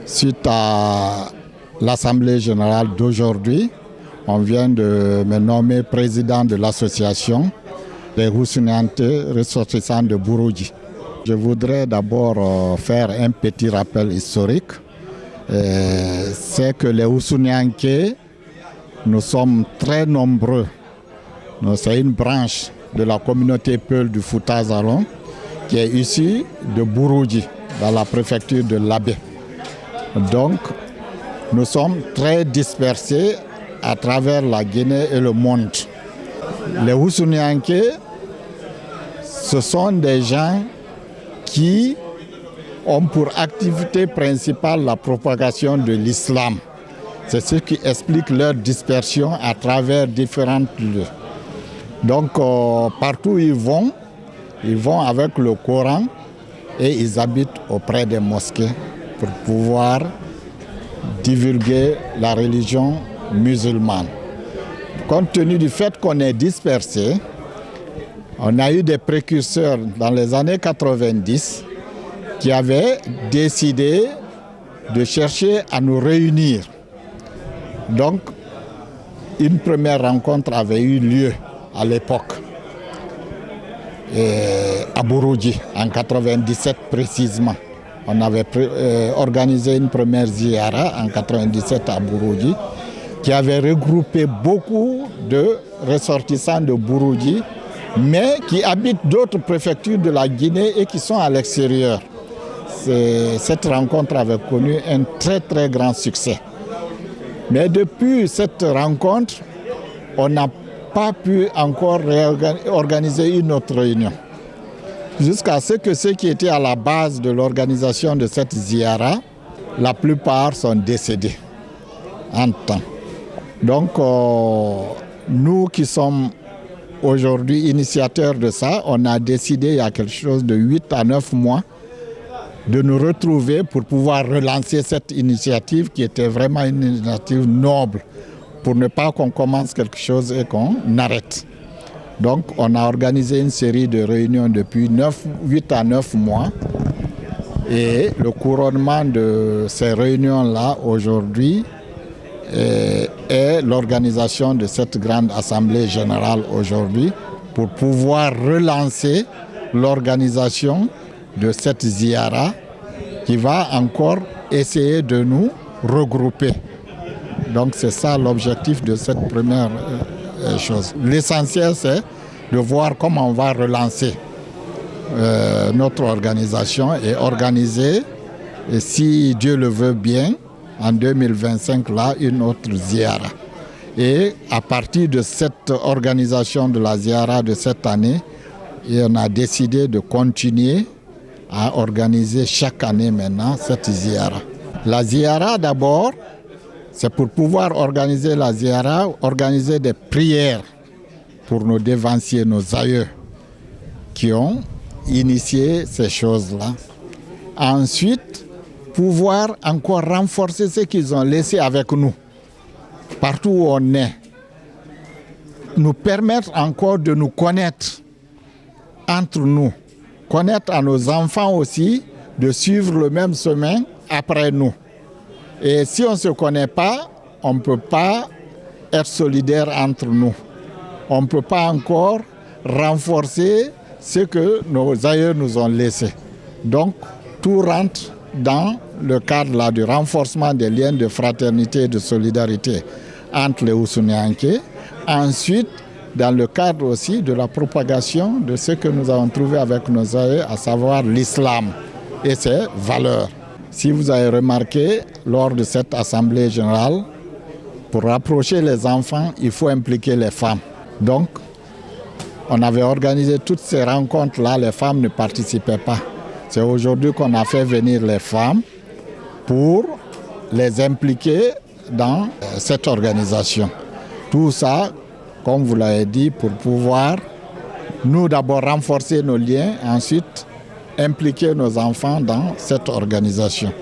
Suite à l'Assemblée générale d'aujourd'hui, on vient de me nommer président de l'association des Houssounianke ressortissants de Bouroudji. Je voudrais d'abord faire un petit rappel historique. C'est que les Houssounianke, nous sommes très nombreux. C'est une branche de la communauté Peul du Fouta Djallon qui est issue de Bouroudji, dans la préfecture de l'Abbé. Donc, nous sommes très dispersés à travers la Guinée et le monde. Les Houssounianke, ce sont des gens qui ont pour activité principale la propagation de l'islam. C'est ce qui explique leur dispersion à travers différents lieux. Donc, partout où ils vont avec le Coran et ils habitent auprès des mosquées pour pouvoir divulguer la religion musulmane. Compte tenu du fait qu'on est dispersé, on a eu des précurseurs dans les années 90 qui avaient décidé de chercher à nous réunir. Donc, une première rencontre avait eu lieu à l'époque, à Bouroudji, en 97 précisément. On avait organisé une première ziara en 97 à Bouroudji qui avait regroupé beaucoup de ressortissants de Bouroudji, mais qui habitent d'autres préfectures de la Guinée et qui sont à l'extérieur. Cette rencontre avait connu un très très grand succès. Mais depuis cette rencontre, on n'a pas pu encore organiser une autre réunion. Jusqu'à ce que ceux qui étaient à la base de l'organisation de cette ziara, la plupart sont décédés en temps. Donc, nous qui sommes aujourd'hui initiateurs de ça, on a décidé il y a quelque chose de 8 à 9 mois de nous retrouver pour pouvoir relancer cette initiative qui était vraiment une initiative noble, pour ne pas qu'on commence quelque chose et qu'on arrête. Donc on a organisé une série de réunions depuis 8 à 9 mois et le couronnement de ces réunions-là aujourd'hui est l'organisation de cette grande assemblée générale aujourd'hui pour pouvoir relancer l'organisation de cette ziara qui va encore essayer de nous regrouper. Donc c'est ça l'objectif de cette première chose. L'essentiel, c'est de voir comment on va relancer notre organisation et organiser, et si Dieu le veut bien, en 2025, là, une autre ziara. Et à partir de cette organisation de la ziara de cette année, on a décidé de continuer à organiser chaque année maintenant cette ziara. La ziara d'abord, c'est pour pouvoir organiser la ziara, organiser des prières pour nos dévanciers, nos aïeux qui ont initié ces choses-là. Ensuite, pouvoir encore renforcer ce qu'ils ont laissé avec nous, partout où on est. Nous permettre encore de nous connaître entre nous, connaître à nos enfants aussi, de suivre le même chemin après nous. Et si on ne se connaît pas, on ne peut pas être solidaire entre nous. On ne peut pas encore renforcer ce que nos aïeux nous ont laissé. Donc, tout rentre dans le cadre là, du renforcement des liens de fraternité et de solidarité entre les Houssounianke. Ensuite, dans le cadre aussi de la propagation de ce que nous avons trouvé avec nos aïeux, à savoir l'islam et ses valeurs. Si vous avez remarqué, lors de cette assemblée générale, pour rapprocher les enfants, il faut impliquer les femmes. Donc, on avait organisé toutes ces rencontres-là, les femmes ne participaient pas. C'est aujourd'hui qu'on a fait venir les femmes pour les impliquer dans cette organisation. Tout ça, comme vous l'avez dit, pour pouvoir, nous d'abord renforcer nos liens, ensuite impliquer nos enfants dans cette organisation.